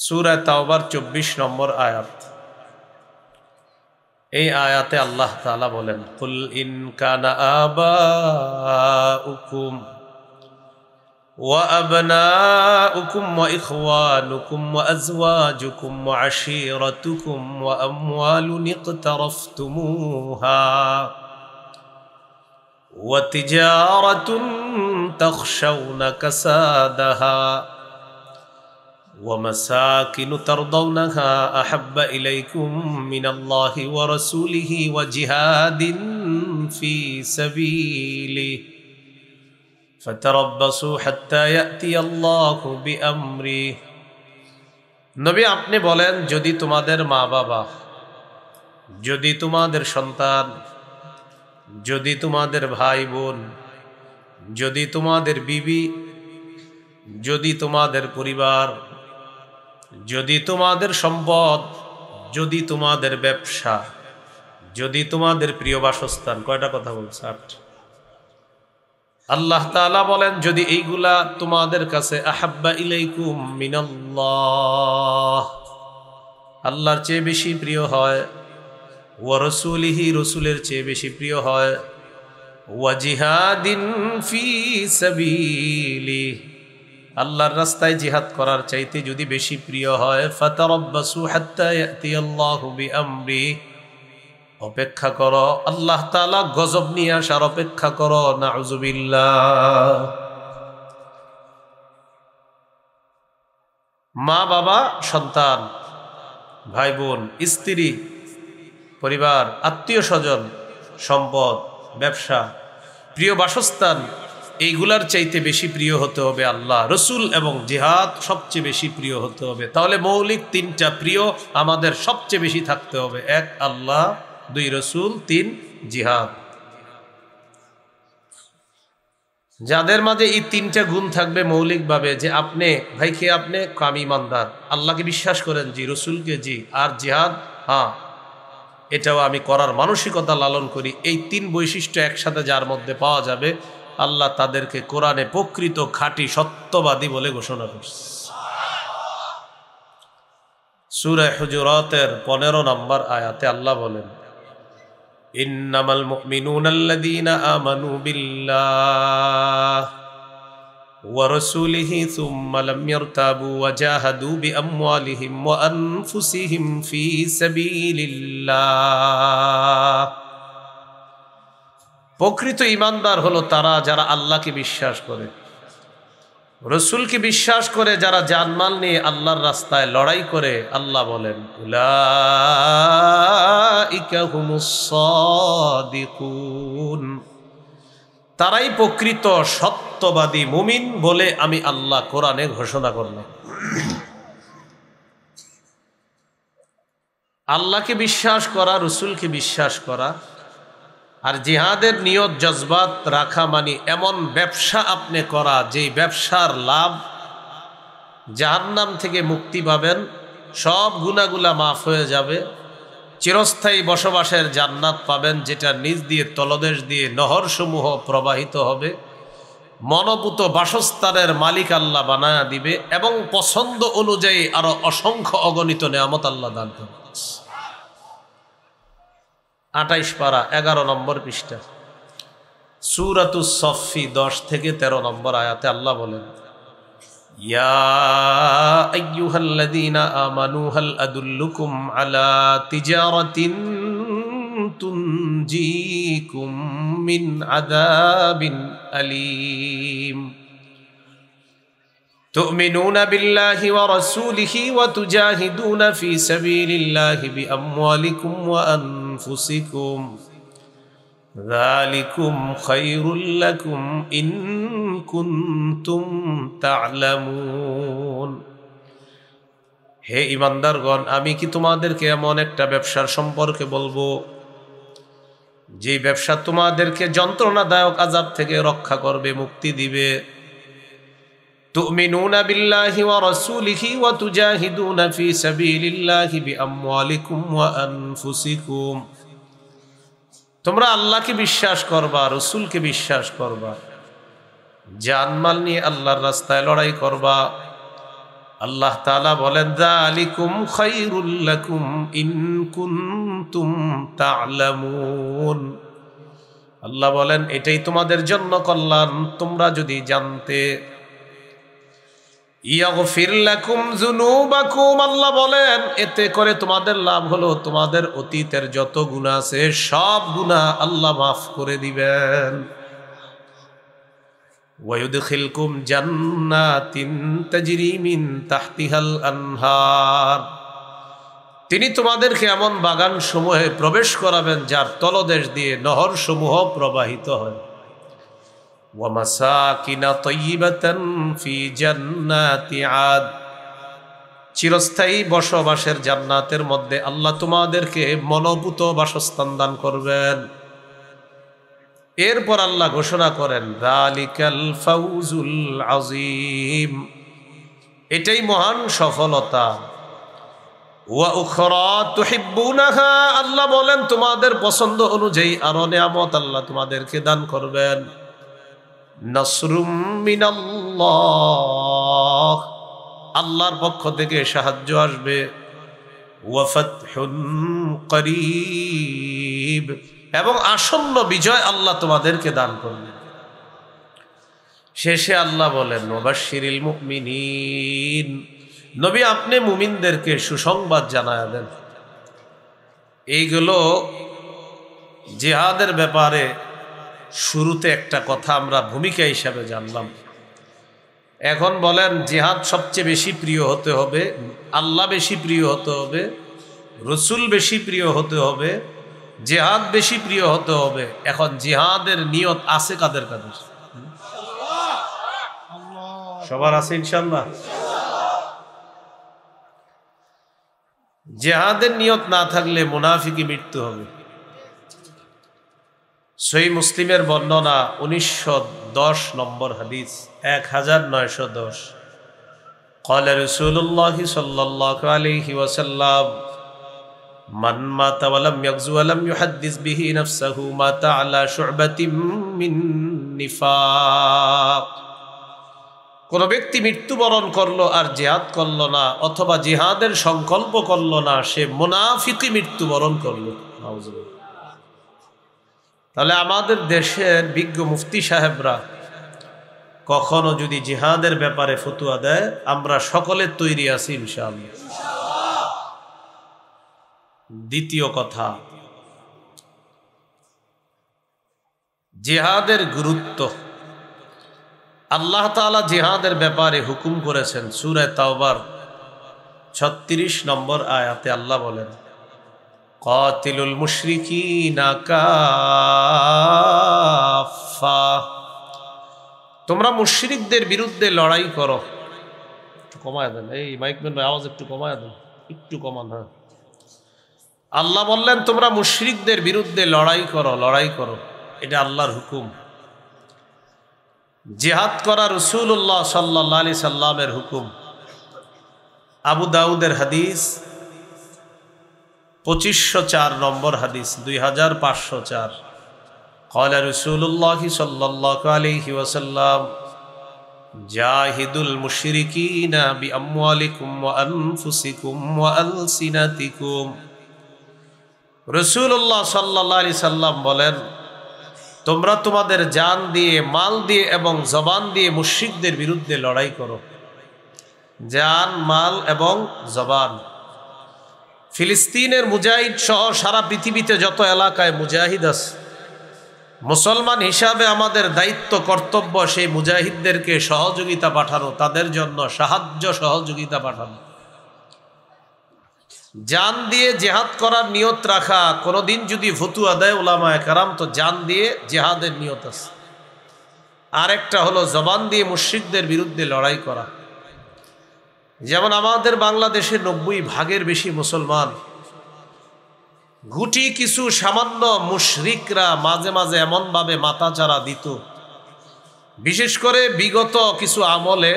সূরা তাওবার ২৪ নম্বর আয়াত। এই আয়াতে আল্লাহ তাআলা বলেন, কুল ইন কানা আবাউকুম ওয়া আবনাউকুম ওয়া ইখওয়ানুকুম ওয়া আজওয়াজুকুম ওয়া আশীরাতুকুম ওয়া আমওয়ালুন ইকতারাফতুমুহা ওয়া তিজারাতুন তাখশাউনা কাসাদাহা ومساكن ترضونها أحب إليكم من الله ورسوله وجهاد في سبيله فتربصوا حتى يأتي الله بأمره। নবী আপনি বলেন, যদি তোমাদের মা বাবা, যদি তোমাদের সন্তান, যদি তোমাদের ভাই বোন, যদি তোমাদের বিবি, যদি তোমাদের পরিবার, যদি তোমাদের সম্পদ, যদি তোমাদের ব্যবসা, যদি তোমাদের প্রিয় বাসস্থান, কয়টা কথা বলছে? ৮। আল্লাহ তাআলা বলেন, যদি এইগুলা তোমাদের কাছে আহাব্বা ইলাইকুম মিনাল্লাহ, আল্লাহর চেয়ে বেশি প্রিয় হয়, ওয়া রাসূলিহি, রাসূলের চেয়ে বেশি প্রিয় হয়, ওয়া জিহাদিন ফি সাবিলিহি, আল্লাহর রাস্তায় জিহাদ করার চাইতে যদি বেশি প্রিয় হয়, ফাতারাব্বাসু হাত্তা ইয়াতিয়াল্লাহু বিআমরি, অপেক্ষা করো, আল্লাহ তাআলা গজব নিয়ে আসার অপেক্ষা করো। নাউযুবিল্লাহ। মা বাবা, সন্তান, ভাই বোন, স্ত্রী, পরিবার, আত্মীয় স্বজন, সম্পদ, ব্যবসা, প্রিয় বাসস্থান, এইগুলার চাইতে বেশি প্রিয় হতে হবে আল্লাহ, রসুল এবং জিহাদ সবচেয়ে বেশি প্রিয় হতে হবে। তাহলে মৌলিক ৩টা প্রিয় আমাদের সবচেয়ে বেশি থাকতে হবে: ১ আল্লাহ, ২ রসুল, ৩ জিহাদ। যাদের মাঝে এই ৩টা গুণ থাকবে মৌলিকভাবে, যে আপনি ভাইকে আপনি আমি ইমানদার, আল্লাহকে বিশ্বাস করেন, জি, রসুলকে জি, আর জিহাদ হ্যাঁ এটাও আমি করার মানসিকতা লালন করি, এই ৩ বৈশিষ্ট্য একসাথে যার মধ্যে পাওয়া যাবে, আল্লাহ তাদেরকে কোরআনে প্রকৃত খাঁটি সত্যবাদী বলে ঘোষণা করছে। সূরা হুজুরাতের ১৫ নম্বর আয়াতে আল্লাহ বলেন, ইন্নামাল মুমিনুনাল্লাযীনা আমানু বিল্লাহ ওয়া রাসূলিহি সুম্মা লাম ইয়ারতাবু ওয়া জাহাদু বিআমওয়ালিহিম ওয়া আনফুসিহিম ফি সাবিলিল্লাহ। প্রকৃত ঈমানদার হলো তারা যারা আল্লাহকে বিশ্বাস করে, রসুলকে বিশ্বাস করে, যারা জানমাল নিয়ে আল্লাহর রাস্তায় লড়াই করে। আল্লাহ বলেন, উলাইকা হুমুস সাদিকুন, তারাই প্রকৃত সত্যবাদী মুমিন বলে আমি আল্লাহ কোরআনে ঘোষণা করলাম। আল্লাহকে বিশ্বাস করা, রসুলকে বিশ্বাস করা আর জিহাদের নিয়ত জজবাত রাখা, মানে এমন ব্যবসা আপনি করা যেই ব্যবসার লাভ, জাহান্নাম থেকে মুক্তি পাবেন, সব গুনাহগুলা মাফ হয়ে যাবে, চিরস্থায়ী বসবাসের জান্নাত পাবেন, যেটা নিজ দিয়ে তলদেশ দিয়ে নহরসমূহ প্রবাহিত হবে, মনোপুত বাসস্থানের মালিক আল্লাহ বানায়া দিবে, এবং পছন্দ অনুযায়ী আরো অসংখ্য অগণিত নেয়ামত আল্লাহ দান করবে। ২৮ পারা ১১ নম্বর পৃষ্ঠা, সূরাতুস সফফি ১০ থেকে ১৩ নম্বর আয়াতে আল্লাহ বলেন, ইয়া আইয়ুহাল্লাযীনা আমানু হাল আদুল্লুকুম আলা তিজারাতিন তুনজিকুম মিন আযাবিন আলীম তুমিনুনা বিল্লাহি ওয়া রাসূলিহি ওয়া তুজাহিদুনা ফি সাবিলিল্লাহি বিআমওয়ালিকুম ওয়া আনফুসিকুম যালিকুম খায়রুল লাকুম ইন কুনতুম তা'লামুন। হে ঈমানদারগণ, আমি কি তোমাদেরকে এমন একটা ব্যবসার সম্পর্কে বলবো যে ব্যবসা তোমাদেরকে যন্ত্রণাদায়ক আযাব থেকে রক্ষা করবে, মুক্তি দিবে। তুমিনুনা বিল্লাহি ওয়া রাসূলিহি ওয়া তুজাহিদুনা ফি সাবিলিল্লাহি বিআমওয়ালিকুম ওয়া আনফুসিকুম, তোমরা আল্লাহকে বিশ্বাস করবা, রসুলকে বিশ্বাস করবা, জানমাল নিয়ে আল্লাহর রাস্তায় লড়াই করবা, আল্লাহ তাআলা বলেন যালিকুম খায়রুল লাকুম ইন কুনতুম তা'লামুন। আল্লাহ বলেন এটাই তোমাদের জন্য কল্যাণ তোমরা যদি জানতে। ইয়াগফির লাকুম যুনুবাকুম, আল্লাহ বলেন এতে করে তোমাদের লাভ হলো তোমাদের অতীতের যত গুনাহ আছে সব গুনাহ আল্লাহ মাফ করে দিবেন। ওয়ায়ুদখিলকুম জান্নাতিন তাজরি মিন তাহতিহাল আনহার, তিনি তোমাদেরকে এমন বাগান সমূহে প্রবেশ করাবেন যার তলদেশ দিয়ে নহর সমূহ প্রবাহিত হয়। ওয়া মাসাকিনা তাইয়্যিবাতান ফি জান্নাতি আদ, চিরস্থায়ী বসবাসের জান্নাতের মধ্যে আল্লাহ তোমাদেরকে মনোভূত বাসস্থান দান করবেন। এরপর আল্লাহ ঘোষণা করেন যালিকাল ফাউজুল আযীম, এটাই মহান সফলতা। ওয়া উখরা তুহিব্বুনাহা, আল্লাহ বলেন তোমাদের পছন্দ অনুযায়ী আরো নিয়ামত আল্লাহ তোমাদেরকে দান করবেন। নাসরুম মিনাল্লাহ, আল্লাহর পক্ষ থেকে সাহায্য আসবে। ওয়া ফাতহুন করিব, এবং আসন্ন বিজয় আল্লাহ তোমাদেরকে দান করবেন। শেষে আল্লাহ বলেন ওয়াবাশশিরিল মুমিনিন, নবী আপনি মুমিনদেরকে সুসংবাদ জানায়া দেন। এইগুলো জিহাদের ব্যাপারে শুরুতে একটা কথা আমরা ভূমিকা হিসাবে জানলাম। এখন বলেন জিহাদ সবচেয়ে বেশি প্রিয় হতে হবে, আল্লাহ বেশি প্রিয় হতে হবে, রসুল বেশি প্রিয় হতে হবে, জিহাদ বেশি প্রিয় হতে হবে। এখন জিহাদের নিয়ত আছে কাদের কাদের? সবার আছে ইনশাআল্লাহ। জিহাদের নিয়ত না থাকলে মুনাফিকি মৃত্যু হবে। সহিহ মুসলিমের বর্ণনা 1910 নম্বর হাদিস 1910, قال رسول الله صلى الله عليه وسلم من مات ولم يغزو ولم يحدث به نفسه مات على شعبة من نفاق। কোন ব্যক্তি মৃত্যুবরণ করলো আর জিহাদ করলো না, অথবা জিহাদের সংকল্প করলো না, সে মুনাফিকি মৃত্যুবরণ করলো। তাহলে আমাদের দেশের বিজ্ঞ মুফতি সাহেবরা কখনো যদি জিহাদের ব্যাপারে ফতোয়া দেয়, আমরা সকলে তৈরি আছি ইনশাআল্লাহ। দ্বিতীয় কথা, জিহাদের গুরুত্ব। আল্লাহ তাআলা জিহাদের ব্যাপারে হুকুম করেছেন। সূরা তাওবার 36 নম্বর আয়াতে আল্লাহ বলেন কাতিলুল মুশরিকিনা কাফা, তোমরা মুশরিকদের বিরুদ্ধে লড়াই করো। একটু কমায় দেন, এই মাইকম্যান ভাই আওয়াজ একটু কমায় দেন, একটু কমান। হ্যাঁ, আল্লাহ বললেন তোমরা মুশরিকদের বিরুদ্ধে লড়াই করো, লড়াই করো, এটা আল্লাহর হুকুম। জিহাদ করা রাসূলুল্লাহ সাল্লাল্লাহু আলাইহি সাল্লামের হুকুম। আবু দাউদের হাদিস 2504 নম্বর হাদিস 2504, قال رسول الله صلى الله عليه وسلم জাহিদুল মুশরিকিনা বিআমওয়ালিকুম ওয়া আনফুসিকুম ওয়া আলসিনাতিকুম। রাসূলুল্লাহ সাল্লাল্লাহু আলাইহি সাল্লাম বলেন তোমরা তোমাদের জান দিয়ে, মাল দিয়ে এবং জবান দিয়ে মুশরিকদের বিরুদ্ধে লড়াই করো। জান, মাল এবং জবান। ফিলিস্তিনের মুজাহিদ সহ সারা পৃথিবীতে যত এলাকায় মুজাহিদ আছে, মুসলমান হিসাবে আমাদের দায়িত্ব কর্তব্য সেই মুজাহিদদেরকে সহযোগিতা পাঠানো, তাদের জন্য সাহায্য সহযোগিতা পাঠানো। জান দিয়ে জেহাদ করার নিয়ত রাখা, কোনোদিন যদি ফতুয়া দেয় উলামায়ে কেরাম, তো জান দিয়ে জেহাদের নিয়ত আছে। আরেকটা হলো জবান দিয়ে মুশরিকদের বিরুদ্ধে লড়াই করা। যেমন আমাদের বাংলাদেশে 90% বেশি মুসলমান, গুটি কিছু সামান্য মুশরিকরা মাঝে মাঝে এমনভাবে মাথাচাড়া দিত, বিশেষ করে বিগত কিছু আমলে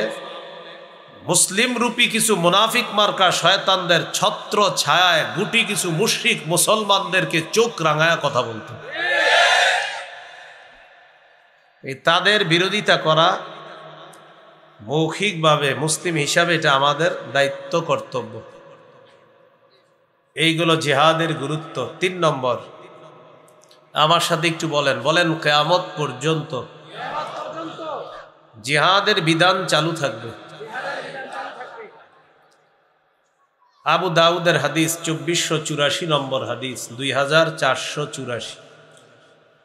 মুসলিম রূপী কিছু মুনাফিক মার্কা শয়তানদের ছত্র ছায়ায় গুটি কিছু মুশরিক মুসলমানদেরকে চোখ রাঙায়া কথা বলত। এই তাদের বিরোধিতা করা, মৌখিকভাবে মুসলিম হিসাবে এটা আমাদের দায়িত্ব, কর্তব্য। এইগুলো জিহাদের গুরুত্ব। 3 নম্বর, আমার সাথে একটু বলেন, কিয়ামত পর্যন্ত জিহাদের বিধান চালু থাকবে। আবু দাউদের হাদিস 2484 নম্বর হাদিস, 2484।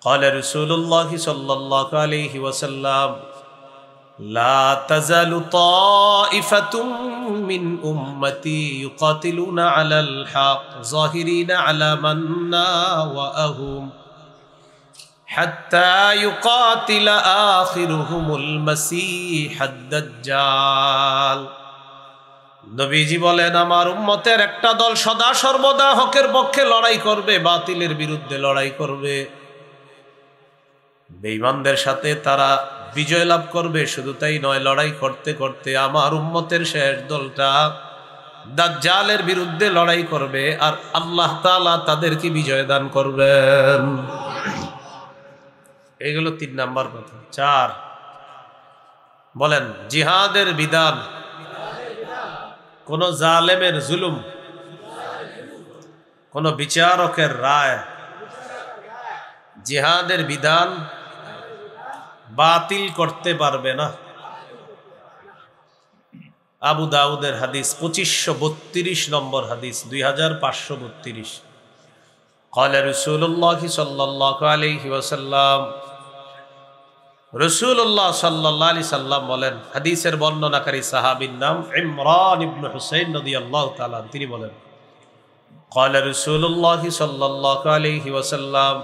قال رسول الله صلى الله عليه وسلم لا تزال طائفة من أمتي يقاتلون على الحق ظاهرين على من ناوأهم حتى يقاتل آخرهم المسيح الدجال। নবীজি বলেন, আমার উম্মতের একটা দল সদা সর্বদা হকের পক্ষে লড়াই করবে, বাতিলের বিরুদ্ধে লড়াই করবে। বেঈমানদের সাথে তারা বিজয় লাভ করবে। শুধু তাই নয়, লড়াই করতে করতে আমার উম্মতের শেষ দলটা দাজ্জালের বিরুদ্ধে লড়াই করবে, আর আল্লাহ তাআলা তাদেরকে বিজয় দান করবেন। এগুলো 3 নাম্বার কথা। 4, বলেন জিহাদের বিধান, কোন জালেমের জুলুম, কোন বিচারকের রায় জিহাদের বিধান বাতিল করতে পারবে না। আবু দাউদের হাদিস 2532 নম্বর হাদিস, 2532। قال رسول الله صلى الله عليه وسلم, রাসূলুল্লাহ সাল্লাল্লাহু আলাইহি সাল্লাম বলেন, হাদিসের বর্ণনাকারী সাহাবীর নাম ইমরান ইবনে হুসাইন রাদিয়াল্লাহু তাআলা, তিনি বলেন, قال رسول الله صلى الله عليه وسلم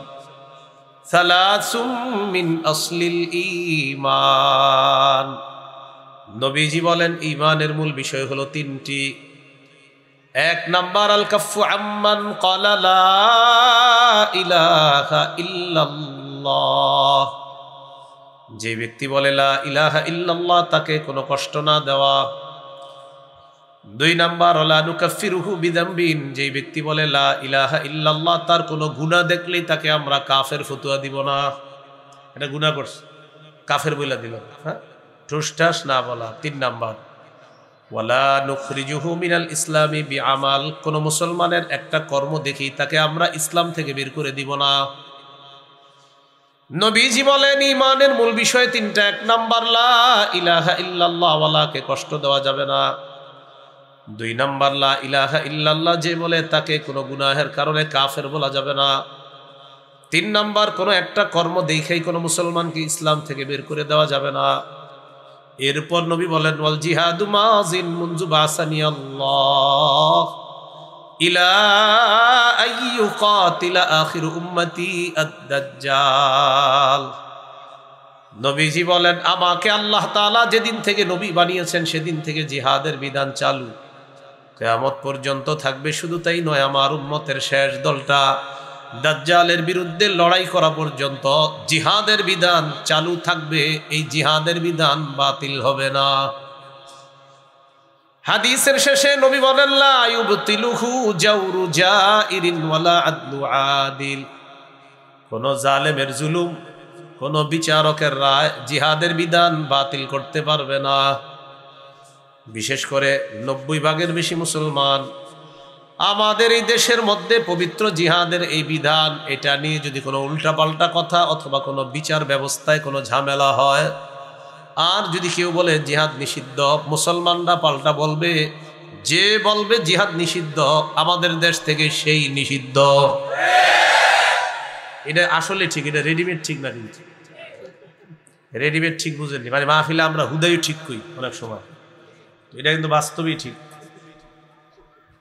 ثلاث من أصل الإيمان। নবীজি বলেন, ঈমানের মূল বিষয় হলো 3টি। 1 নাম্বার, আল কাফু আম্মান ক্বালা লা ইলাহা ইল্লাল্লাহ, যে ব্যক্তি বলে লা ইলাহা ইল্লাল্লাহ তাকে কোনো কষ্ট না দেওয়া। 2 নাম্বার, ওয়ালা নুকাফিরুহু বিযামবিন, যে ব্যক্তি বলে লা ইলাহা ইল্লাল্লাহ তার কোনো গুনাহ দেখলেই তাকে আমরা কাফের ফতোয়া দিব না। এটা গুনাহ করছে, কাফের বলে দিল, হ্যাঁ, ঠুসঠাস না বলা। 3 নাম্বার, ওয়ালা নুখরিজুহু মিনাল ইসলামি বিআমাল, কোন মুসলমানের একটা কর্ম দেখি তাকে আমরা ইসলাম থেকে বের করে দিব না। নবীজি বলেন, ঈমানের মূল বিষয় 3টা। 1 নাম্বার, লা ইলাহা ইল্লাল্লাহ, ওয়ালাকে কষ্ট দেওয়া যাবে না। 2 নাম্বার, লা ইলাহা ইল্লাল্লাহ যে বলে তাকে কোনো গুনাহের কারণে কাফের বলা যাবে না। 3 নাম্বার, কোনো একটা কর্ম দেখেই কোনো মুসলমানকে ইসলাম থেকে বের করে দেওয়া যাবে না। এরপর নবী বলেন, ওয়াল জিহাদু মাযিন মুনযু বাসানি আল্লাহ ইলা আইয়ুকাতিলা আখির উম্মতি আদ-দাজ্জাল। নবীজি বলেন, আমাকে আল্লাহ তাআলা যেদিন থেকে নবী বানিয়েছেন সেদিন থেকে জিহাদের বিধান চালু, কিয়ামত পর্যন্ত থাকবে। শুধু তাই নয়, আমার উম্মতের শেষ দলটা দাজ্জালের বিরুদ্ধে লড়াই করা পর্যন্ত জিহাদের বিধান চালু থাকবে। এই জিহাদের বিধান বাতিল হবে না। হাদিসের শেষে নবী বলেন, লা ইউবতিলুহু জাওরু জাইরিন ওয়ালা আদলু আদিল, কোন জালেমের জুলুম, কোন বিচারকের রায় জিহাদের বিধান বাতিল করতে পারবে না। বিশেষ করে 90 ভাগের বেশি মুসলমান আমাদের এই দেশের মধ্যে পবিত্র জিহাদের এই বিধান, এটা নিয়ে যদি কোনো উল্টাপাল্টা কথা অথবা কোনো বিচার ব্যবস্থায় কোনো ঝামেলা হয়, আর যদি কেউ বলে জিহাদ নিষিদ্ধ, মুসলমানরা পাল্টা বলবে, যে বলবে জিহাদ নিষিদ্ধ আমাদের দেশ থেকে সেই নিষিদ্ধ। এটা আসলে ঠিক, এটা রেডিমেড ঠিক না, কিন্তু রেডিমেড ঠিক বুঝেননি, মানে মাহফিলে আমরা হুদাই ঠিক কই অনেক সময়, এটা কিন্তু বাস্তবেই ঠিক।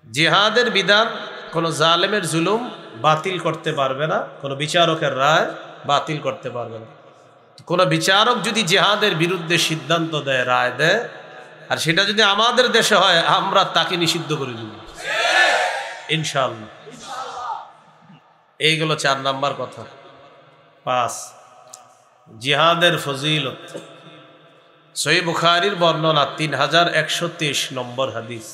জিহাদের বিধান কোনো জালেমের জুলুম বাতিল করতে পারবে না, কোনো বিচারকের রায় বাতিল করতে পারবে না। কোনো বিচারক যদি জিহাদের বিরুদ্ধে সিদ্ধান্ত দেয়, রায় দেয়, আর সেটা যদি আমাদের দেশে হয়, আমরা তাকে নিষিদ্ধ করে দিব ইনশাআল্লাহ। এইগুলো 4 নাম্বার কথা। 5, জিহাদের ফজিলত। সহিহ বুখারীর বর্ণনা 3123 নম্বর হাদিস।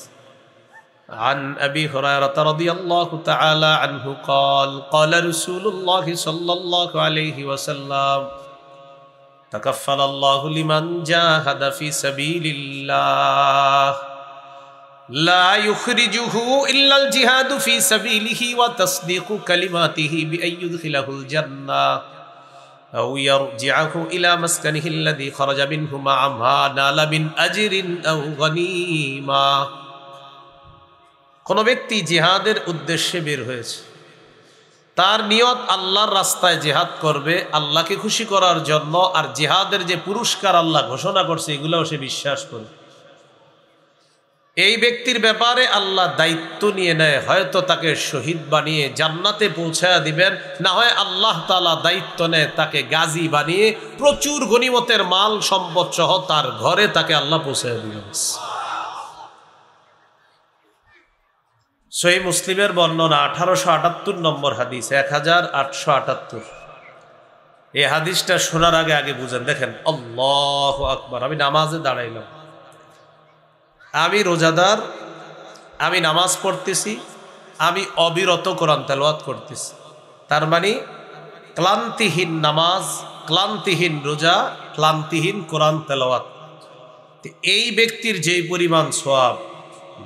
عن أبي هريرة رضي الله تعالى عنه قال قال رسول الله صلى الله عليه وسلم তাকাফফালাল্লাহু লিমান জাহাদা ফি সাবিলিল্লাহ লা ইউখরিজুহু ইল্লাল জিহাদু ফি সাবিলিহি ওয়া তাসদীকু কালিমাতিহি বিআইয়ুদখিলাহুল জান্নাহ আও ইয়ারজি'হু ইলা মাসকানিহি আল্লাযী খারাজা মিনহু মা মা নালা মিন আজরিন আও গনীমা। কোন ব্যক্তি জিহাদের উদ্দেশ্যে বের হয়েছে, তার নিয়ত আল্লাহর রাস্তায় জিহাদ করবে আল্লাহকে খুশি করার জন্য, আর জিহাদের যে পুরস্কার আল্লাহ ঘোষণা করছে এগুলোও সে বিশ্বাস করে, এই ব্যক্তির ব্যাপারে আল্লাহ দায়িত্ব নিয়ে নেয়। হয়তো তাকে শহীদ বানিয়ে জান্নাতে পৌঁছায়া দিবেন, না হয় আল্লাহ তাআলা দায়িত্ব নেয় তাকে গাজী বানিয়ে প্রচুর গনিমতের মাল সম্পদ সহ তার ঘরে তাকে আল্লাহ পৌঁছায়া দিবেন। সহিহ মুসলিমের বর্ণনা 1878 নম্বর হাদিস, 1878। এই হাদিসটা শোনার আগে বুঝেন। দেখেন, আল্লাহু আকবার। আমি নামাজে দাঁড়াইলাম, আমি রোজাদার, আমি নামাজ পড়তেছি, আমি অবিরত কোরআন তেলাওয়াত করতেছি। তার মানে ক্লান্তিহীন নামাজ, ক্লান্তিহীন রোজা, ক্লান্তিহীন কোরআন তেলাওয়াত। এই ব্যক্তির যেই পরিমাণ সওয়াব,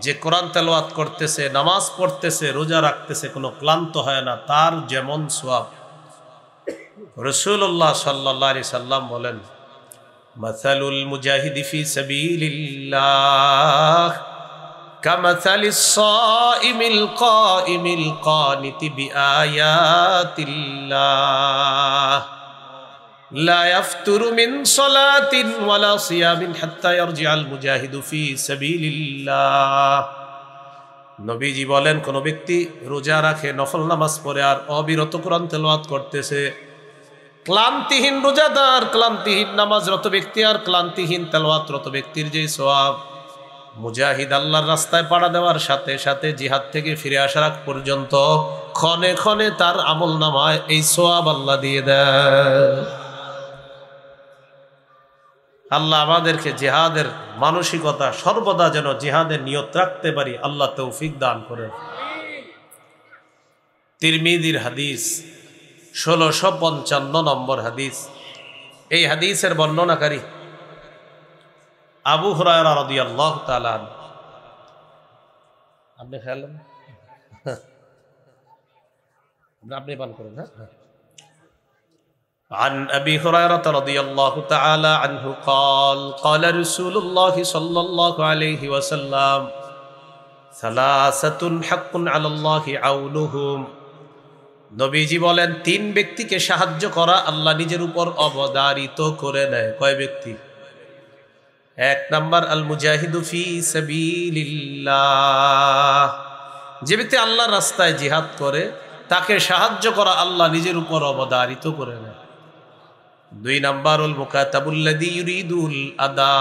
যে কোরআন তেলাওয়াত করতেছে, নামাজ পড়তেছে, রোজা রাখতেছে, কোনো ক্লান্ত হয় না, তার যেমন সওয়াব। রাসূলুল্লাহ সাল্লাল্লাহু আলাইহি সাল্লাম বলেন, মাসালুল মুজাহিদি ফি সাবিলিল্লাহ কামাসালিস সাইমিল কাইমিল কানিতি বিআয়াতিল্লাহ লা ইয়াফতুরু মিন সালাতিন ওয়ালা সিয়ামিন হাত্তা ইয়ারজিআল মুজাহিদু ফি সাবিলিল্লাহ। নবীজি বলেন, কোন ব্যক্তি রোজা রাখে, নফল নামাজ পড়ে, আর অবিরত কোরআন তেলাওয়াত করতেছে, ক্লান্তিহীন রোজাদার, ক্লান্তিহীন নামাজরত ব্যক্তি আর ক্লান্তিহীন তেলাওয়াতরত ব্যক্তির যে সওয়াব, মুজাহিদ আল্লাহর রাস্তায় পাড়া দেওয়ার সাথে সাথে জিহাদ থেকে ফিরে আসার আগ পর্যন্ত ক্ষণে ক্ষণে তার আমল নামায় এই সওয়াব আল্লাহ দিয়ে দেয়। আল্লাহ আমাদেরকে জিহাদের মানসিকতা, সর্বদা যেন জিহাদের নিয়ত রাখতে পারি, আল্লাহ তৌফিক দান করেন। তিরমিজির হাদিস 1655 নম্বর হাদিস। এই হাদিসের বর্ণনাকারী আবু হুরায়রা রাদিয়াল্লাহু তাআলা আনহু। আপনি খেলেন, আপনি পান করেন। হ্যাঁ, عن أبي هريرة رضي الله تعالى عنه قال قال رسول الله صلى الله عليه وسلم ثلاثة حق على الله عونهم। নবীজি বলেন, তিন ব্যক্তিকে সাহায্য করা আল্লাহ নিজের উপর অবধারিত করে নেয়। কয় ব্যক্তি? এক নাম্বার, আল মুজাহিদু ফি সাবিলিল্লাহ, যে ব্যক্তি আল্লাহর রাস্তায় জিহাদ করে তাকে সাহায্য করা আল্লাহ নিজের উপর অবধারিত করে নেয়। দুই নাম্বারুল মুকাতাবুল্লাযী ইউরিদুল আদা,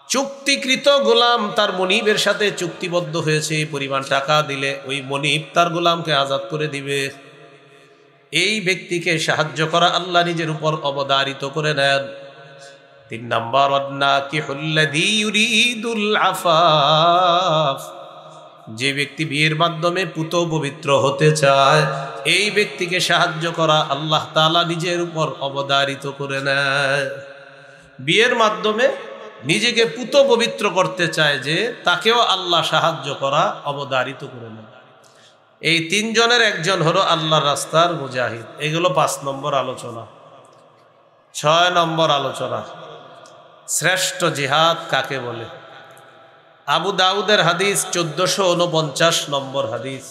চুক্তিকৃত গোলাম তার মনিবের সাথে চুক্তিবদ্ধ হয়েছে, এই পরিমাণ টাকা দিলে ওই মনিব তার গোলামকে আজাদ করে দিবে। এই ব্যক্তিকে সাহায্য করা আল্লাহ নিজের উপর অবধারিত করে নেন। তিন নাম্বার, ওয়ান্নাকিহুল্লাযী ইউরিদুল আফাফ, যে ব্যক্তি বিয়ের মাধ্যমে পুত পবিত্র হতে চায়, এই ব্যক্তিকে সাহায্য করা আল্লাহ তাআলা নিজের উপর অবধারিত করে নেয়। বিয়ের মাধ্যমে নিজেকে পুত পবিত্র করতে চায় যে, তাকেও আল্লাহ সাহায্য করা অবধারিত করে নেয়। এই তিনজনের একজন হলো আল্লাহর রাস্তার মুজাহিদ। এগুলো 5 নম্বর আলোচনা। 6 নম্বর আলোচনা, শ্রেষ্ঠ জিহাদ কাকে বলে। আবু দাউদের হাদিস 1449 নম্বর হাদিস।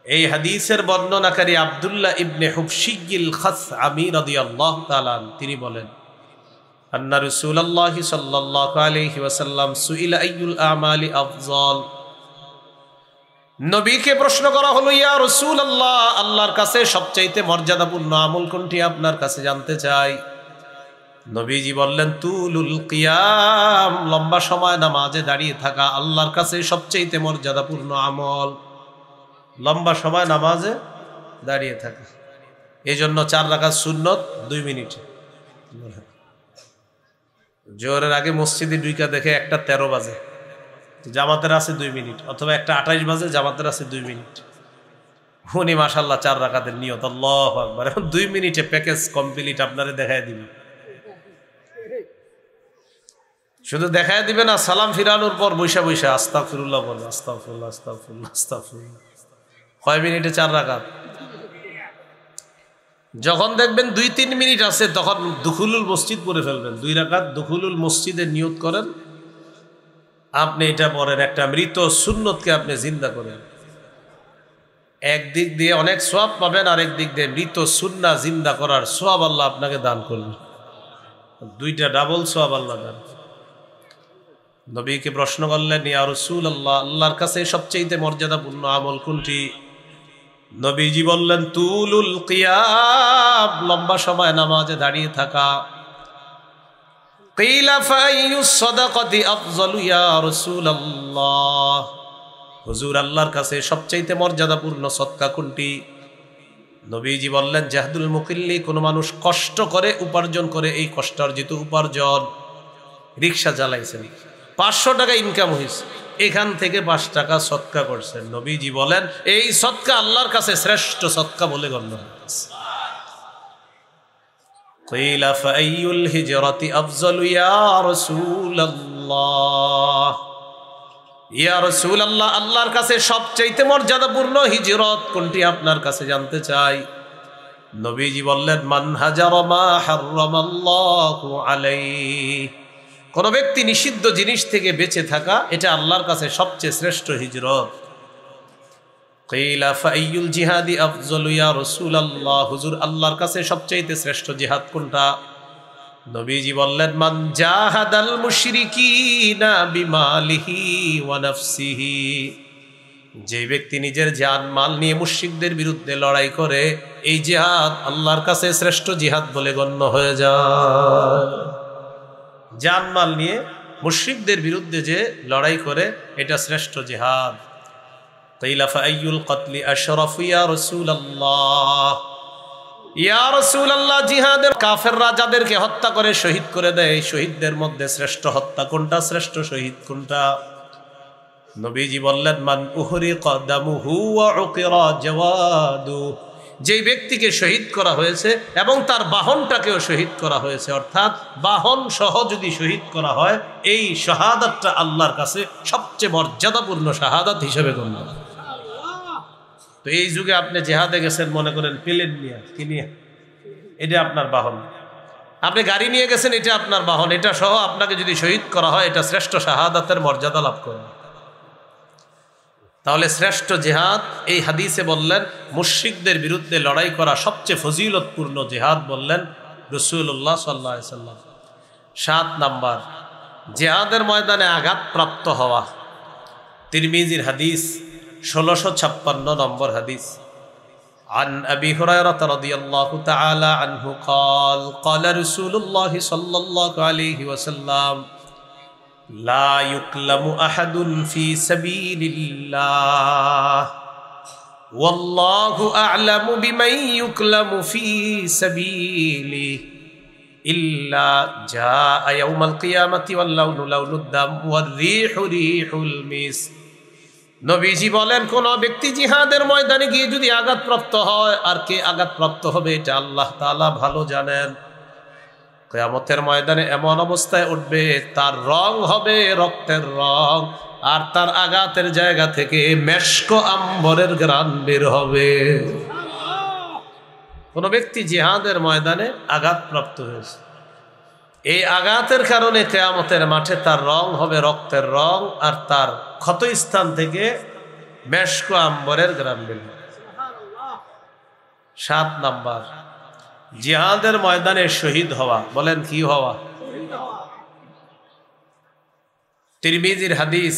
এই হাদিসের বর্ণনাকারী আব্দুল্লাহ ইবনে হুবশিয়িল খাসআমি রাদিয়াল্লাহু তাআলা তিনি বলেন, আন্না রাসূলুল্লাহ সাল্লাল্লাহু আলাইহি ওয়াসাল্লাম সুইলা আইয়ুল আমালি আফজাল। নবীকে প্রশ্ন করা হলো, ইয়া রাসূলুল্লাহ, আল্লাহর কাছে সবচাইতে মর্যাদাপূর্ণ আমল কোনটি, আপনার কাছে জানতে চাই। নবীজি বললেন, তুলুল কিয়াম, লম্বা সময় নামাজে দাঁড়িয়ে থাকা আল্লাহর কাছে সবচাইতে মর্যাদাপূর্ণ আমল। লম্বা সময় নামাজে দাঁড়িয়ে থাকা, এই জন্য 4 রাকাত সুন্নত 2 মিনিটে। জোহরের আগে মসজিদে ঢুইকা দেখে 1:13 বাজে, জামাতের আছে 2 মিনিট, অথবা 1:28 বাজে, জামাতের আছে 2 মিনিট। উনি মাশাআল্লাহ 4 রাকাতের নিয়ত, আল্লাহু আকবার। এখন 2 মিনিটে প্যাকেজ কমপ্লিট আপনারে দেখায় দিবে। শুধু দেখায় দিবে না, সালাম ফিরানোর পর বৈশা বৈশা আস্তাগফিরুল্লাহ বলে, আস্তাগফিরুল্লাহ আস্তাগফিরুল্লাহ আস্তাগফিরুল্লাহ। কয় মিনিটে 4 রাকাত? যখন দেখবেন 2-3 মিনিট আছে তখন দুখুলুল মসজিদ পড়ে ফেলবেন। 2 রাকাত দুখুলুল মসজিদের নিয়ত করেন, আপনি এটা পড়েন, একটা মৃত সুন্নতকে আপনি জিন্দা করেন। একদিক দিয়ে অনেক সওয়াব পাবেন, আরেক দিক দিয়ে মৃত সুন্নাহ জিন্দা করার সওয়াব আল্লাহ আপনাকে দান করবেন। 2টা ডাবল সওয়াব আল্লাহ দান। নবীকে প্রশ্ন করলেন, ইয়া রাসূলুল্লাহ, আল্লাহর কাছে সবচেয়ে মর্যাদাপূর্ণ আমল কোনটি? নবীজি বললেন, তুলুল কিয়াম, লম্বা সময় নামাজে দাঁড়িয়ে থাকা। কিলা ফাইয়ুস সাদাকাতি আফযালু ইয়া রাসূলুল্লাহ, হুজুর আল্লাহর কাছে সবচেয়ে মর্যাদাপূর্ণ সদকা কোনটি? নবীজি বললেন, জাহদুল মুকিল্লি, কোন মানুষ কষ্ট করে উপার্জন করে, এই কষ্টার্জিত উপার্জন, রিকশা চালাইছেন, 500 টাকা ইনকাম হয়েছে, এখান থেকে 5 টাকা সদকা করছেন। নবীজি বলেন এই সদকা আল্লাহর কাছে শ্রেষ্ঠ সদকা বলে গণ্য হয়েছে। কিলা ফাইয়ুল হিজরাতি আফযালু ইয়া রাসূলুল্লাহ, ইয়া রাসূলুল্লাহ, আল্লাহর কাছে সবচেয়ে মর্যাদাপূর্ণ হিজরত কোনটি আপনার কাছে জানতে চাই। নবীজি বললেন, মান হাজারা মা হারামাল্লাহু আলাইহি, কোন ব্যক্তি নিষিদ্ধ জিনিস থেকে বেঁচে থাকা, এটা আল্লাহর কাছে সবচেয়ে শ্রেষ্ঠ হিজরত। কিলা ফাইয়ুল জিহাদি আফযালু ইয়া রাসূলুল্লাহ, হুজুর আল্লাহর কাছে সবচেয়ে শ্রেষ্ঠ জিহাদ কোনটা? নবীজি বললেন, মান জাহাদাল মুশরিকিনা বিমালিহি ওয়া নাফসিহি, যে ব্যক্তি নিজের জান মাল নিয়ে মুশরিকদের বিরুদ্ধে লড়াই করে, এই জিহাদ আল্লাহর কাছে শ্রেষ্ঠ জিহাদ বলে গণ্য হয়ে যায়। জান মাল নিয়ে মুশরিকদের বিরুদ্ধে যে লড়াই করে, এটা শ্রেষ্ঠ জিহাদ। কিলা ফাইয়ুল কতলি আশরাফু ইয়া রাসূলুল্লাহ, ইয়া রাসূলুল্লাহ, জিহাদের কাফেররা যাদেরকে হত্যা করে শহীদ করে দেয়, এই শহীদদের মধ্যে শ্রেষ্ঠ হত্যা কোনটা, শ্রেষ্ঠ শহীদ কোনটা? নবীজি বললেন, মান উহরিকা দামুহু ওয়া উকিরা জাওয়াদু, যেই ব্যক্তিকে শহীদ করা হয়েছে এবং তার বাহনটাকেও শহীদ করা হয়েছে, অর্থাৎ বাহন সহ যদি শহীদ করা হয়, এই শাহাদাতটা আল্লাহর কাছে সবচেয়ে মর্যাদাপূর্ণ শাহাদাত হিসেবে গণ্য। তো এই যুগে আপনি জেহাদে গেছেন, মনে করেন প্লেন নিয়ে, কি নিয়ে? এটা আপনার বাহন। আপনি গাড়ি নিয়ে গেছেন, এটা আপনার বাহন, এটা সহ আপনাকে যদি শহীদ করা হয়, এটা শ্রেষ্ঠ শাহাদাতের মর্যাদা লাভ করে। তাহলে শ্রেষ্ঠ জিহাদ, এই হাদিসে বললেন মুশরিকদের বিরুদ্ধে লড়াই করা সবচেয়ে ফজিলতপূর্ণ জিহাদ বললেন রাসূলুল্লাহ সাল্লাল্লাহু আলাইহি ওয়াসাল্লাম। 7 নাম্বার, জিহাদের ময়দানে আঘাতপ্রাপ্ত হওয়া। তিরমিজির হাদিস, 1656 নম্বর হাদিস। عن أبي هريرة رضي الله تعالى عنه قال قال رسول الله صلى الله عليه وسلم لا يكلم أحد في سبيل الله والله أعلم بمن يكلم في سبيله إلا جاء يوم القيامة واللون لون الدم والريح ريح المسك। নবীজি বলেন, কোন ব্যক্তি জিহাদের ময়দানে গিয়ে যদি আঘাতপ্রাপ্ত হয়, আর কে আঘাতপ্রাপ্ত হবে এটা আল্লাহ তাআলা ভালো জানেন। কিয়ামতের ময়দানে এমন অবস্থায় উঠবে, তার রং হবে রক্তের রং, আর তার আঘাতের জায়গা থেকে মেশক আম্বরের ঘ্রাণ বের হবে। কোন ব্যক্তি জিহাদের ময়দানে আঘাতপ্রাপ্ত হয়েছে, এই আঘাতের কারণে কিয়ামতের মাঠে তার রং হবে রক্তের রং, আর তার ক্ষতস্থান থেকে মেশক আম্বরের ঘ্রাণ বের হবে। 7 নাম্বার, জিহাদের ময়দানে শহীদ হওয়া। বলেন কি হওয়া? তিরমিজির হাদিস,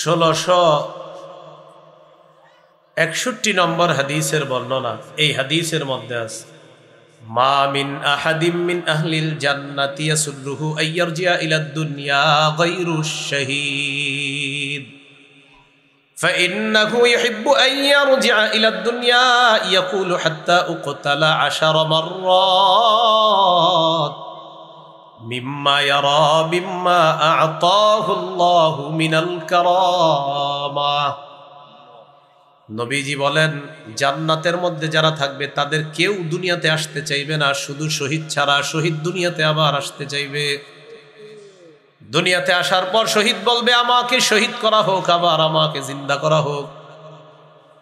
1661 নম্বর হাদিসের বর্ণনা। এই হাদিসের মধ্যে আছে, মা মিন আহাদিম মিন আহলিল জান্নাতি ইয়াসুরুহু আইয়ারজিয়া ইলাদ দুনিয়া গায়রুশ শাহীদ فإنه يحب أن يرجع إلى الدنيا يقول حتى أقتل 10 مرات مما يرى مما أعطاه الله من الكرامة। নবীজি বলেন জান্নাতের মধ্যে যারা থাকবে তাদের কেউ দুনিয়াতে আসতে চাইবে না, শুধু শহীদ ছাড়া। শহীদ দুনিয়াতে আবার আসতে চাইবে। দুনিয়াতে আসার পর শহীদ বলবে আমাকে শহীদ করা হোক, আবার আমাকে জিন্দা করা হোক,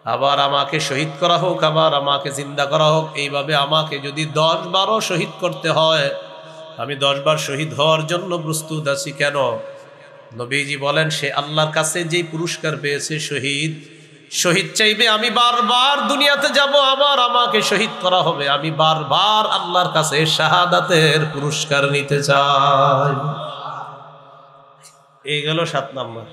আবার আমাকে শহীদ করা হোক, আবার আমাকে জিন্দা করা হোক। এইভাবে আমাকে যদি 10-12 শহীদ করতে হয়, আমি 10 বার শহীদ হওয়ার জন্য প্রস্তুত আছি। কেন? নবীজি বলেন সে আল্লাহর কাছে যেই পুরস্কার পেয়েছে শহীদ, শহীদ চাইবে আমি বারবার দুনিয়াতে যাব, আবার আমাকে শহীদ করা হবে, আমি বারবার আল্লাহর কাছে শাহাদাতের পুরস্কার নিতে চাই। এই গেল 7 নাম্বার।